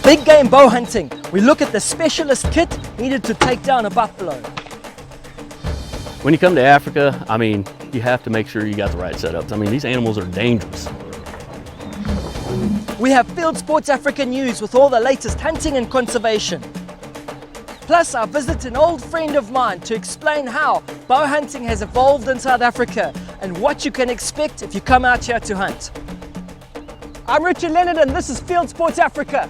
Big game bow hunting. We look at the specialist kit needed to take down a buffalo. When you come to Africa, I mean, you have to make sure you got the right setups. I mean, these animals are dangerous. We have Fieldsports Africa news with all the latest hunting and conservation. Plus, I visit an old friend of mine to explain how bow hunting has evolved in South Africa and what you can expect if you come out here to hunt. I'm Leonard and this is Fieldsports Africa.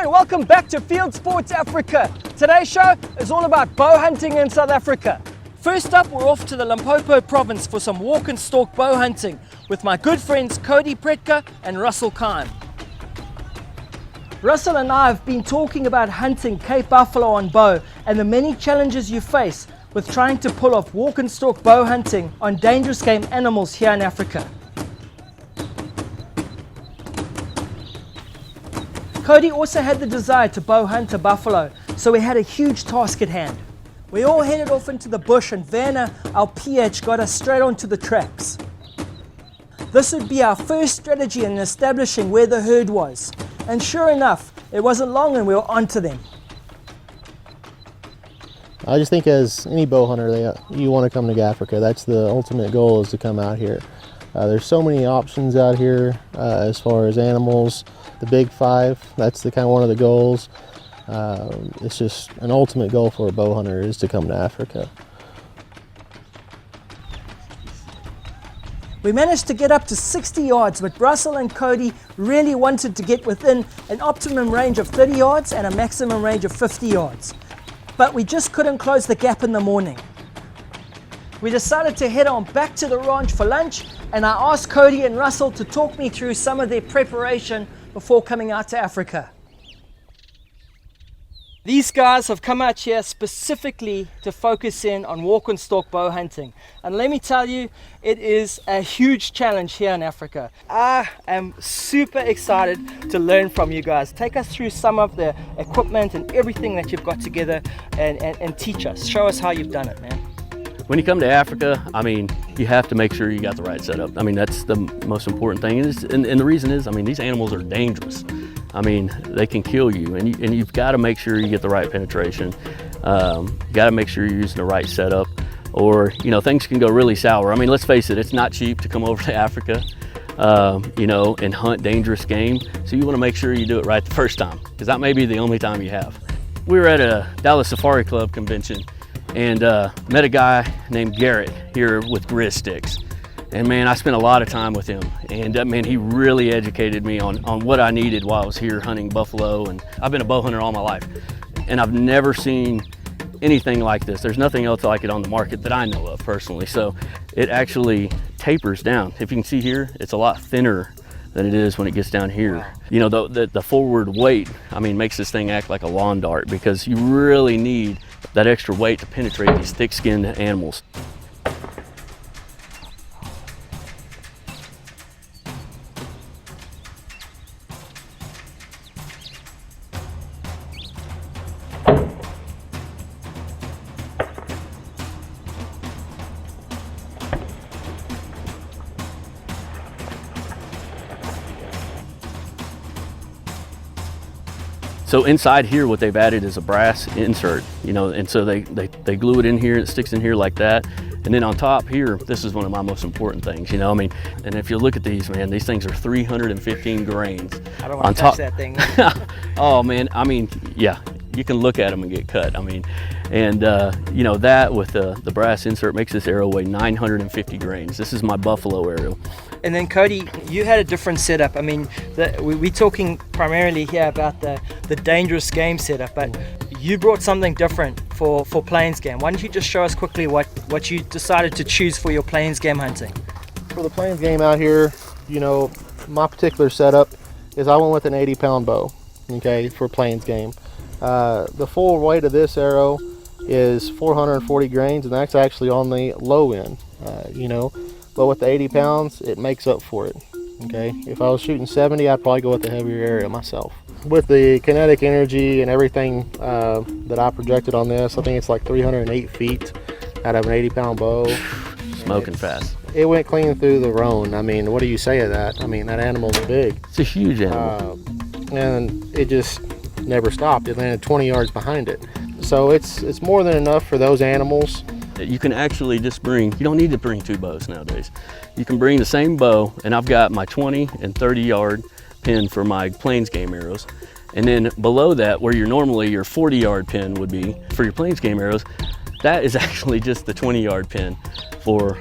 Welcome back to Fieldsports Africa. Today's show is all about bow hunting in South Africa. First up, we're off to the Limpopo province for some walk and stalk bow hunting with my good friends Cody Pratka and Russell Kime. Russell and I have been talking about hunting Cape buffalo on bow and the many challenges you face with trying to pull off walk and stalk bow hunting on dangerous game animals here in Africa. Cody also had the desire to bow hunt a buffalo, so we had a huge task at hand. We all headed off into the bush and Werner, our PH, got us straight onto the tracks. This would be our first strategy in establishing where the herd was. And sure enough, it wasn't long and we were onto them. I just think as any bow hunter, you want to come to Africa. That's the ultimate goal, is to come out here. There's so many options out here as far as animals. The big five, that's the kind of one of the goals. It's just an ultimate goal for a bow hunter is to come to Africa. We managed to get up to 60 yards, but Russell and Cody really wanted to get within an optimum range of 30 yards and a maximum range of 50 yards. But we just couldn't close the gap in the morning. We decided to head on back to the ranch for lunch, and I asked Cody and Russell to talk me through some of their preparation before coming out to Africa. These guys have come out here specifically to focus in on walk and stalk bow hunting. And let me tell you, it is a huge challenge here in Africa. I am super excited to learn from you guys. Take us through some of the equipment and everything that you've got together and teach us. Show us how you've done it, man. When you come to Africa, I mean, you have to make sure you got the right setup. I mean, that's the most important thing. And the reason is, I mean, these animals are dangerous. I mean, they can kill you, and you've got to make sure you get the right penetration. You got to make sure you're using the right setup, or, you know, things can go really sour. I mean, let's face it, it's not cheap to come over to Africa, you know, and hunt dangerous game. So you want to make sure you do it right the first time, because that may be the only time you have. We were at a Dallas Safari Club convention, and met a guy named Garrett here with Grizz Sticks. And man, I spent a lot of time with him, and man, he really educated me on what I needed while I was here hunting buffalo. And I've been a bow hunter all my life, and I've never seen anything like this. There's nothing else like it on the market that I know of personally. So it actually tapers down. If you can see here, it's a lot thinner than it is when it gets down here. Wow. You know, the forward weight, I mean, makes this thing act like a lawn dart, because you really need that extra weight to penetrate these thick-skinned animals. So inside here, what they've added is a brass insert, you know, and so they glue it in here, it sticks in here like that. And then on top here, this is one of my most important things, you know, I mean, and if you look at these, man, these things are 315 grains. I don't want to touch that thing. Oh man, I mean, yeah, you can look at them and get cut. I mean, and you know, that with the brass insert makes this arrow weigh 950 grains. This is my buffalo arrow. And then Cody, you had a different setup. I mean, we're talking primarily here about the dangerous game setup, but you brought something different for plains game. Why don't you just show us quickly what you decided to choose for your plains game hunting? For the plains game out here, you know, my particular setup is I went with an 80-pound bow, okay, for plains game. The full weight of this arrow is 440 grains, and that's actually on the low end, you know. But with the 80 pounds, it makes up for it. Okay, if I was shooting 70, I'd probably go with the heavier area myself. With the kinetic energy and everything that I projected on this, I think it's like 308 feet out of an 80-pound bow. Smoking fast. It went clean through the roan. I mean, what do you say of that? I mean, that animal's big. It's a huge animal. And it just never stopped. It landed 20 yards behind it. So it's more than enough for those animals. You can actually just bring, you don't need to bring 2 bows nowadays. You can bring the same bow, and I've got my 20 and 30 yard pin for my plains game arrows. And then below that, where normally your 40 yard pin would be for your plains game arrows, that is actually just the 20 yard pin for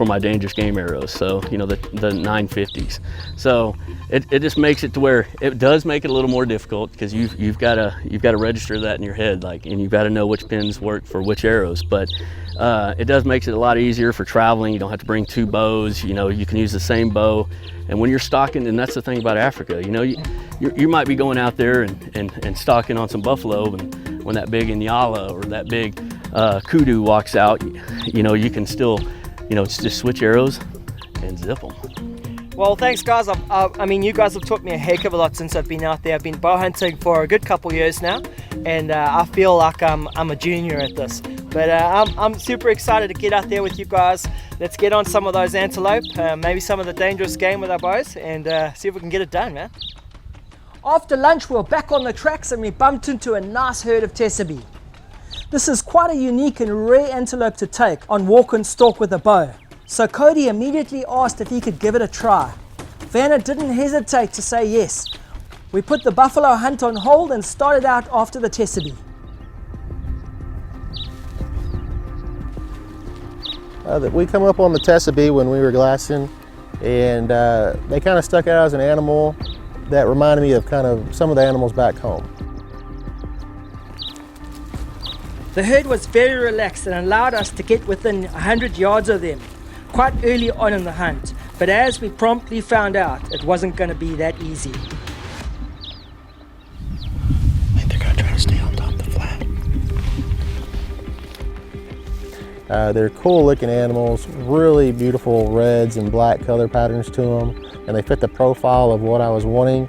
my dangerous game arrows. So, you know, the 950s. So it just makes it to where it does make it a little more difficult, because you've got to register that in your head, like, and you've got to know which pins work for which arrows. But it does make it a lot easier for traveling. You don't have to bring 2 bows. You know, you can use the same bow. And when you're stalking, and that's the thing about Africa, you know, you might be going out there and stalking on some buffalo, and when that big Inyala or that big kudu walks out, you know, you can still, you know, just switch arrows and zip them. Well, thanks guys. I mean, you guys have taught me a heck of a lot since I've been out there. I've been bow hunting for a good couple years now, and I feel like I'm a junior at this. But I'm super excited to get out there with you guys. Let's get on some of those antelope, maybe some of the dangerous game with our bows, and see if we can get it done, man. After lunch, we were back on the tracks and we bumped into a nice herd of Tessabe. This is quite a unique and rare antelope to take on walk and stalk with a bow. So Cody immediately asked if he could give it a try. Vanna didn't hesitate to say yes. We put the buffalo hunt on hold and started out after the Tessabe. We come up on the Tessabe when we were glassing, and they kind of stuck out as an animal that reminded me of kind of some of the animals back home. The herd was very relaxed and allowed us to get within 100 yards of them quite early on in the hunt, but as we promptly found out, it wasn't going to be that easy. I think they're going to try to stay on top of the flat. They're cool looking animals, really beautiful reds and black color patterns to them, and they fit the profile of what I was wanting.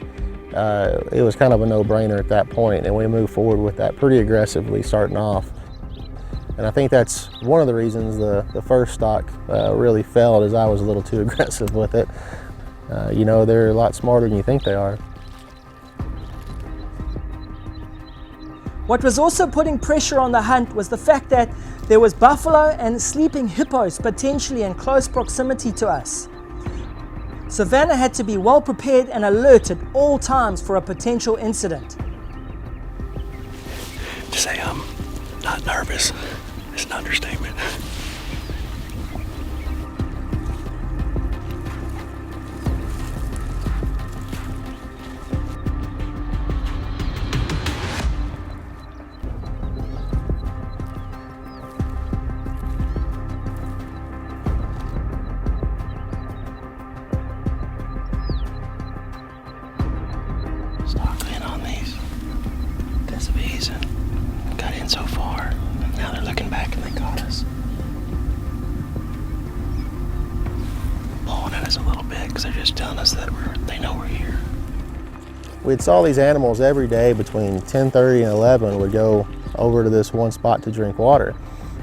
It was kind of a no-brainer at that point, and we moved forward with that pretty aggressively starting off. And I think that's one of the reasons the first stock really failed, is I was a little too aggressive with it. You know, they're a lot smarter than you think they are. What was also putting pressure on the hunt was the fact that there was buffalo and sleeping hippos potentially in close proximity to us. Savannah had to be well prepared and alert at all times for a potential incident. To say I'm not nervous is an understatement. Stocked in on these Tessabes and got in so far. And now they're looking back and they got us. Pulling at us a little bit because they're just telling us that they know we're here. We'd saw these animals every day between 10:30 and 11 would go over to this one spot to drink water.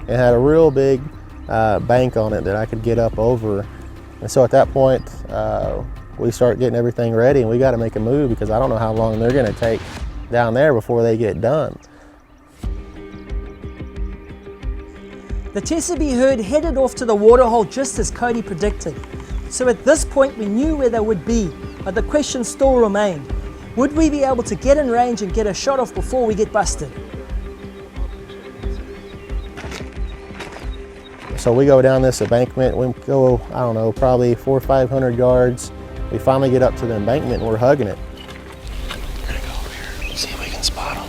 It had a real big bank on it that I could get up over. And so at that point, we start getting everything ready, and we got to make a move because I don't know how long they're going to take down there before they get done. The Tessabe herd headed off to the waterhole just as Cody predicted. So at this point we knew where they would be, but the question still remained. Would we be able to get in range and get a shot off before we get busted? So we go down this embankment, we go, I don't know, probably 400 or 500 yards. We finally get up to the embankment and we're hugging it. We're gonna go over here, see if we can spot them.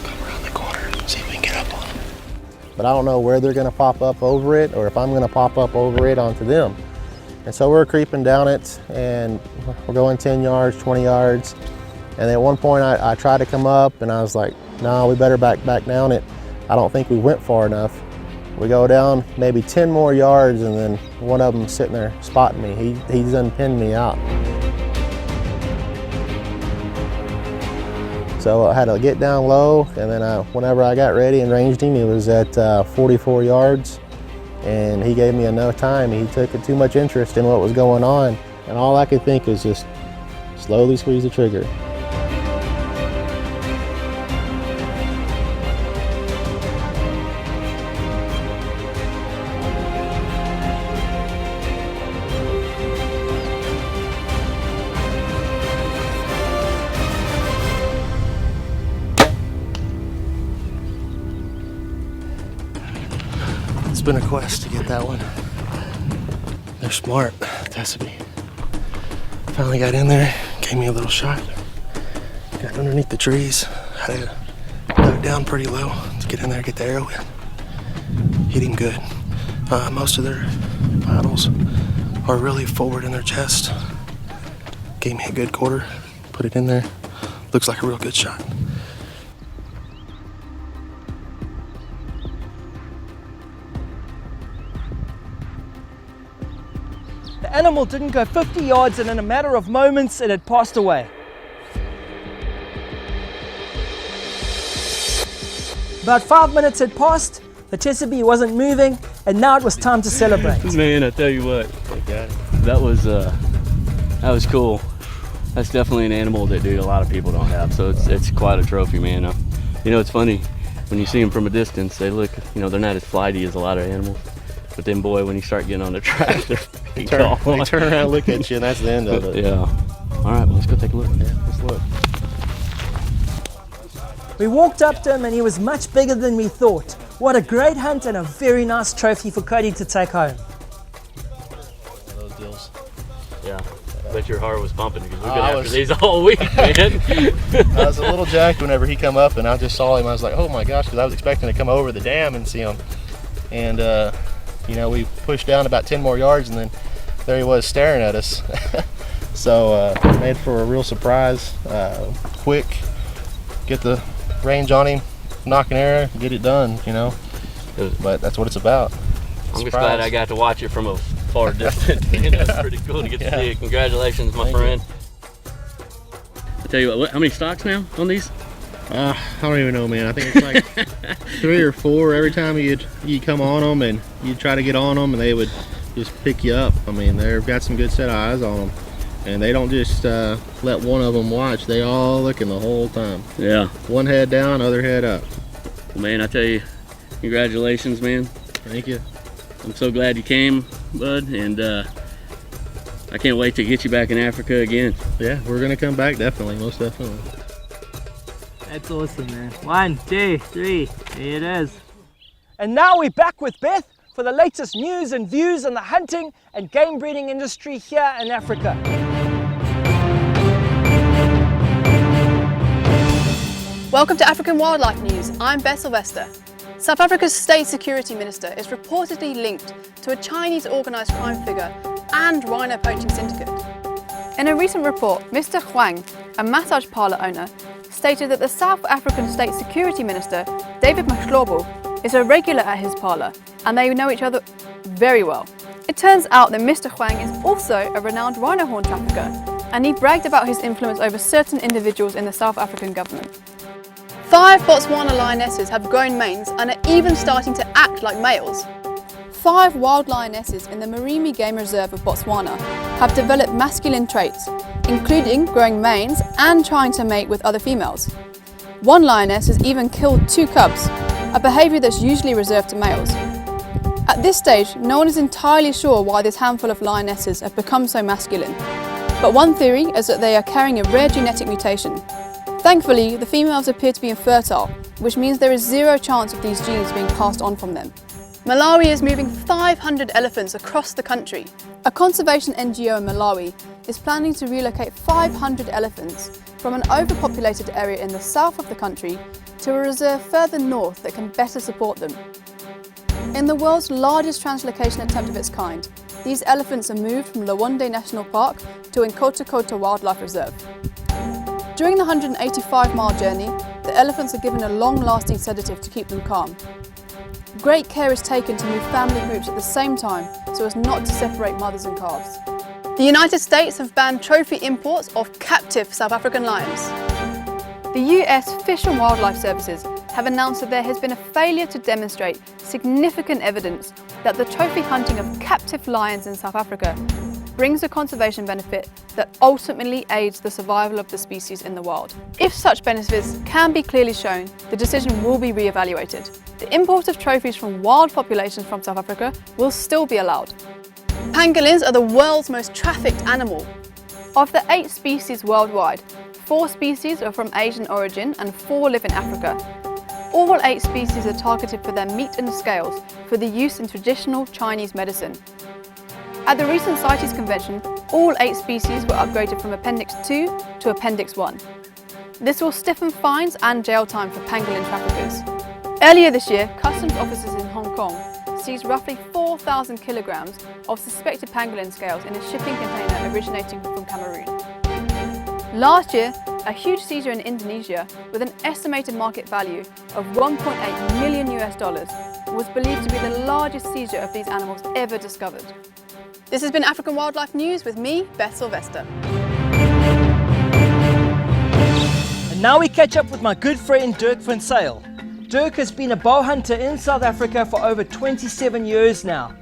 Come around the corner, see if we can get up on them. But I don't know where they're gonna pop up over it or if I'm gonna pop up over it onto them. And so we're creeping down it and we're going 10 yards, 20 yards. And at one point I tried to come up and I was like, no, we better back down it. I don't think we went far enough. We go down maybe 10 more yards and then one of them sitting there spotting me. He's unpinned me out. So I had to get down low, and then whenever I got ready and ranged him, he was at 44 yards, and he gave me enough time. He took too much interest in what was going on, and all I could think was just slowly squeeze the trigger. It's been a quest to get that one. They're smart, Tessabe. Finally got in there, gave me a little shot. Got underneath the trees, had to dug down pretty low to get in there, get the arrow in. Hit him good. Most of their paddles are really forward in their chest. Gave me a good quarter, put it in there. Looks like a real good shot. The animal didn't go 50 yards, and in a matter of moments it had passed away. About 5 minutes had passed, the Tessabe wasn't moving, and now it was time to celebrate. Man, I tell you what, that was cool. That's definitely an animal that a lot of people don't have, so it's quite a trophy, man. You know, it's funny, when you see them from a distance, they look, they're not as flighty as a lot of animals. But then, boy, when you start getting on the track, they turn around and look at you, and that's the end of it. Yeah. All right, well, let's go take a look. Yeah, let's look. We walked up to him, and he was much bigger than we thought. What a great hunt, and a very nice trophy for Cody to take home. Those deals. Yeah. I bet your heart was pumping because we've been after these all week, man. I was a little jacked whenever he come up, and I just saw him. I was like, oh my gosh, because I was expecting to come over the dam and see him. And we pushed down about 10 more yards, and then there he was staring at us. So made for a real surprise. Quick, get the range on him, knock an arrow, get it done, But that's what it's about. I'm just glad I got to watch it from a far distance. That's pretty cool to get to see it. Congratulations, my friend. I tell you what, how many stocks now on these? I don't even know, man. I think it's like 3 or 4 every time you'd come on them, and you'd try to get on them, and they would just pick you up. I mean, they've got some good set of eyes on them, and they don't just let one of them watch. They all looking the whole time. Yeah. One head down, other head up. Well, man, I tell you, congratulations, man. Thank you. I'm so glad you came, bud, and I can't wait to get you back in Africa again. Yeah, we're gonna come back, definitely, most definitely. That's awesome, man. 1, 2, 3, there it is. And now we're back with Beth for the latest news and views on the hunting and game breeding industry here in Africa. Welcome to African Wildlife News. I'm Beth Sylvester. South Africa's State Security Minister is reportedly linked to a Chinese organised crime figure and rhino poaching syndicate. In a recent report, Mr. Huang, a massage parlour owner, stated that the South African State Security Minister, David Mahlobo, is a regular at his parlour, and they know each other very well. It turns out that Mr. Huang is also a renowned rhino horn trafficker, and he bragged about his influence over certain individuals in the South African government. 5 Botswana lionesses have grown manes and are even starting to act like males. 5 wild lionesses in the Marimi Game Reserve of Botswana have developed masculine traits, including growing manes and trying to mate with other females. One lioness has even killed 2 cubs, a behaviour that's usually reserved to males. At this stage, no one is entirely sure why this handful of lionesses have become so masculine, but one theory is that they are carrying a rare genetic mutation. Thankfully, the females appear to be infertile, which means there is 0 chance of these genes being passed on from them. Malawi is moving 500 elephants across the country. A conservation NGO in Malawi is planning to relocate 500 elephants from an overpopulated area in the south of the country to a reserve further north that can better support them. In the world's largest translocation attempt of its kind, these elephants are moved from Lwande National Park to Nkotokota Wildlife Reserve. During the 185-mile journey, the elephants are given a long-lasting sedative to keep them calm. Great care is taken to move family groups at the same time so as not to separate mothers and calves. The United States have banned trophy imports of captive South African lions. The US Fish and Wildlife Services have announced that there has been a failure to demonstrate significant evidence that the trophy hunting of captive lions in South Africa brings a conservation benefit that ultimately aids the survival of the species in the wild. If such benefits can be clearly shown, the decision will be re-evaluated. The import of trophies from wild populations from South Africa will still be allowed. Pangolins are the world's most trafficked animal. Of the 8 species worldwide, 4 species are from Asian origin and 4 live in Africa. All 8 species are targeted for their meat and scales for the use in traditional Chinese medicine. At the recent CITES convention, all 8 species were upgraded from Appendix 2 to Appendix 1. This will stiffen fines and jail time for pangolin traffickers. Earlier this year, customs officers in Hong Kong seized roughly 4,000 kilograms of suspected pangolin scales in a shipping container originating from Cameroon. Last year, a huge seizure in Indonesia with an estimated market value of $1.8 million was believed to be the largest seizure of these animals ever discovered. This has been African Wildlife News with me, Beth Sylvester. And now we catch up with my good friend Dirk van Zyl. Dirk has been a bow hunter in South Africa for over 27 years now.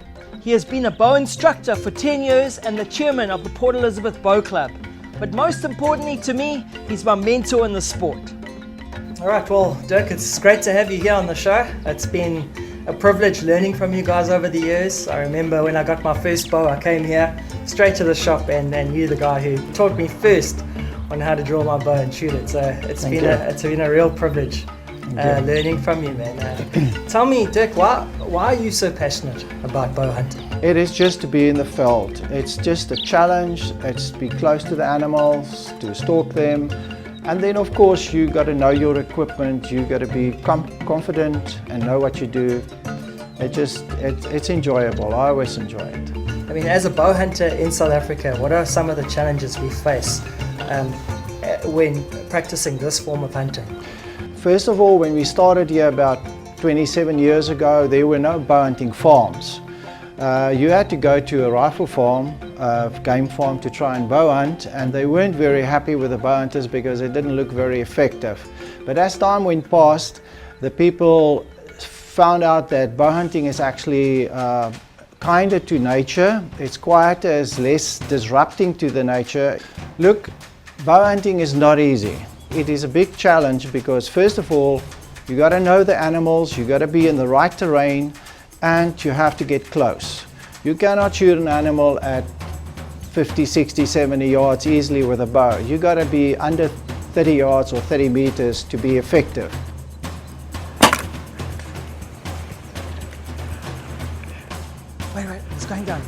He has been a bow instructor for 10 years and the chairman of the Port Elizabeth Bow Club. But most importantly to me, he's my mentor in the sport. All right, well, Dirk, it's great to have you here on the show. It's been a privilege learning from you guys over the years. I remember when I got my first bow, I came here straight to the shop and you're the guy who taught me first on how to draw my bow and shoot it. So it's been a real privilege learning from you, man. Tell me, Dirk, why are you so passionate about bow hunting? It is just to be in the field. It's just a challenge. It's to be close to the animals, to stalk them. And then of course you got to know your equipment, you got to be confident and know what you do. It's enjoyable. I always enjoy it. I mean, as a bow hunter in South Africa, what are some of the challenges we face when practicing this form of hunting? First of all, when we started here about 27 years ago, there were no bow hunting farms. You had to go to a rifle farm, game farm, to try and bow hunt, and they weren't very happy with the bow hunters because it didn't look very effective. But as time went past, the people found out that bow hunting is actually kinder to nature. It's quieter, it's less disrupting to the nature. Look, bow hunting is not easy. It is a big challenge because first of all, you got to know the animals, you got to be in the right terrain, and you have to get close. You cannot shoot an animal at 50, 60, 70 yards easily with a bow. You got to be under 30 yards or 30 meters to be effective. Wait, it's going down,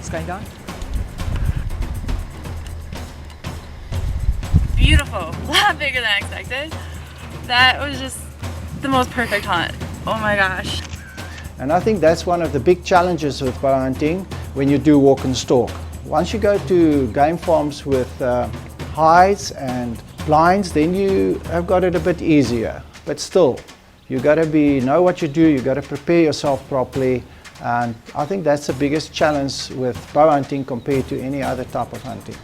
Beautiful, a lot bigger than I expected. That was just the most perfect hunt. Oh my gosh. And I think that's one of the big challenges with bow hunting when you do walk and stalk. Once you go to game farms with hides and blinds, then you have got it a bit easier. But still, you got to know what you do, you got to prepare yourself properly. And I think that's the biggest challenge with bow hunting compared to any other type of hunting.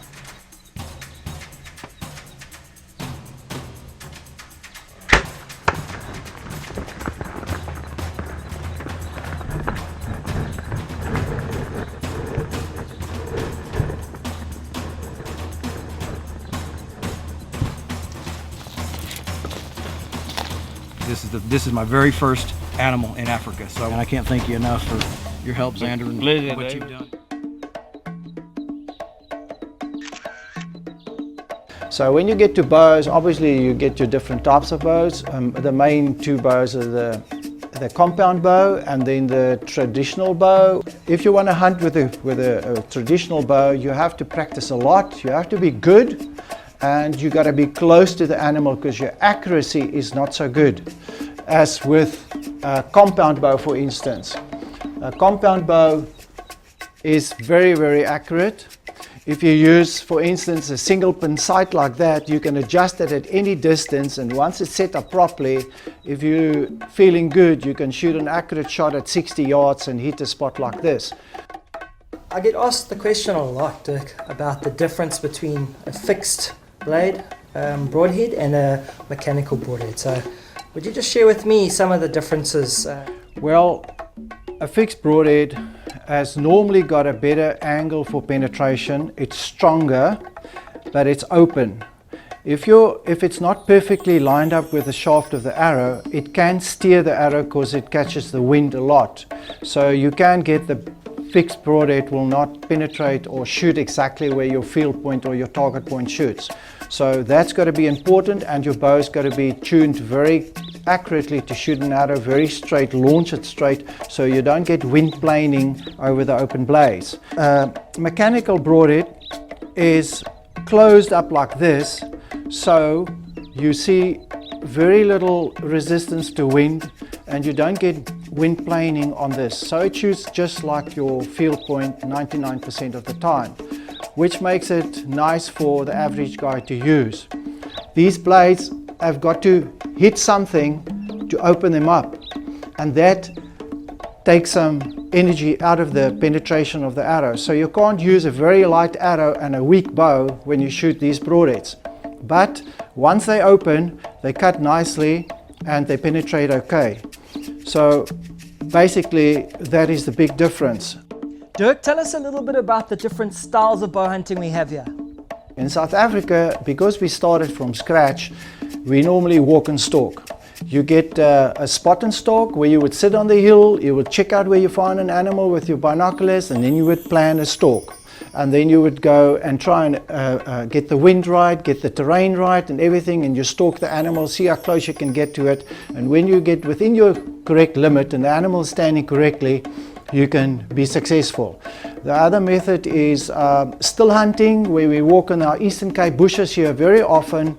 This is my very first animal in Africa, so I can't thank you enough for your help, Xander, and what you've done. So when you get to bows, obviously you get your different types of bows. The main two bows are the compound bow and then the traditional bow. If you want to hunt with a traditional bow, you have to practice a lot. You have to be good, and you got to be close to the animal because your accuracy is not so good as with a compound bow, for instance. A compound bow is very, very accurate. If you use, for instance, a single pin sight like that, you can adjust it at any distance, and once it's set up properly, if you're feeling good, you can shoot an accurate shot at 60 yards and hit a spot like this. I get asked the question a lot, Dirk, about the difference between a fixed blade broadhead and a mechanical broadhead. So would you just share with me some of the differences? Well, a fixed broadhead has normally got a better angle for penetration. It's stronger, but it's open. If it's not perfectly lined up with the shaft of the arrow, it can steer the arrow because it catches the wind a lot. So you can get the fixed broadhead will not penetrate or shoot exactly where your field point or your target point shoots. So that's got to be important, and your bow's got to be tuned very accurately to shoot an arrow very straight, launch it straight, so you don't get wind planing over the open blaze. Mechanical broadhead is closed up like this, so you see very little resistance to wind and you don't get wind planing on this. So it shoots just like your field point 99% of the time, which makes it nice for the average guy to use. These blades have got to hit something to open them up, and that takes some energy out of the penetration of the arrow. So you can't use a very light arrow and a weak bow when you shoot these broadheads. But once they open, they cut nicely and they penetrate okay. So basically that is the big difference. Dirk, tell us a little bit about the different styles of bow hunting we have here. In South Africa, because we started from scratch, we normally walk and stalk. You get a spot and stalk where you would sit on the hill, you would check out where you find an animal with your binoculars, and then you would plan a stalk. And then you would go and try and get the wind right, get the terrain right and everything, and you stalk the animal, see how close you can get to it. And when you get within your correct limit and the animal is standing correctly, you can be successful. The other method is still hunting, where we walk in our Eastern Cape bushes here very often.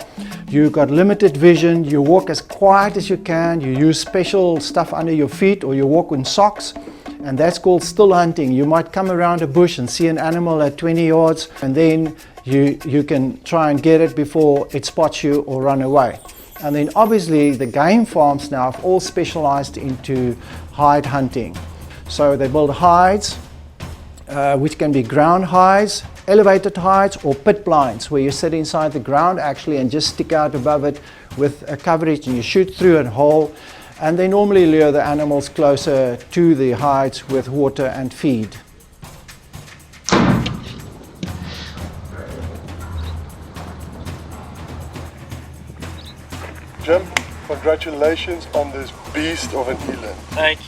You've got limited vision, you walk as quiet as you can, you use special stuff under your feet, or you walk in socks, and that's called still hunting. You might come around a bush and see an animal at 20 yards, and then you can try and get it before it spots you or run away. And then obviously the game farms now have all specialized into hide hunting. So they build hides, which can be ground hides, elevated hides, or pit blinds, where you sit inside the ground actually and just stick out above it with a coverage, and you shoot through a hole. And they normally lure the animals closer to the hides with water and feed. Jim, congratulations on this beast of an eland. Thank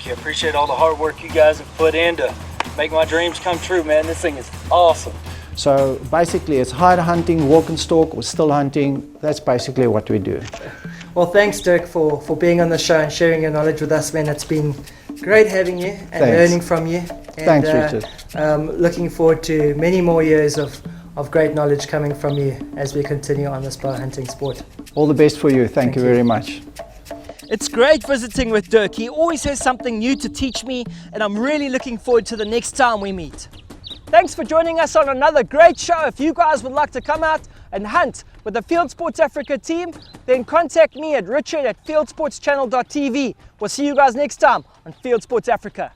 you. I appreciate all the hard work you guys have put in to make my dreams come true, man. This thing is awesome. So basically it's hide hunting, walk and stalk, or still hunting. That's basically what we do. Well, thanks Dirk for being on the show and sharing your knowledge with us, man. It's been great having you and learning from you. And, thanks, Richard. Looking forward to many more years of great knowledge coming from you as we continue on this bow hunting sport. All the best for you. Thank you very much. It's great visiting with Dirk. He always has something new to teach me, and I'm really looking forward to the next time we meet. Thanks for joining us on another great show. If you guys would like to come out and hunt with the Fieldsports Africa team, then contact me at richard@fieldsports.tv. We'll see you guys next time on Fieldsports Africa.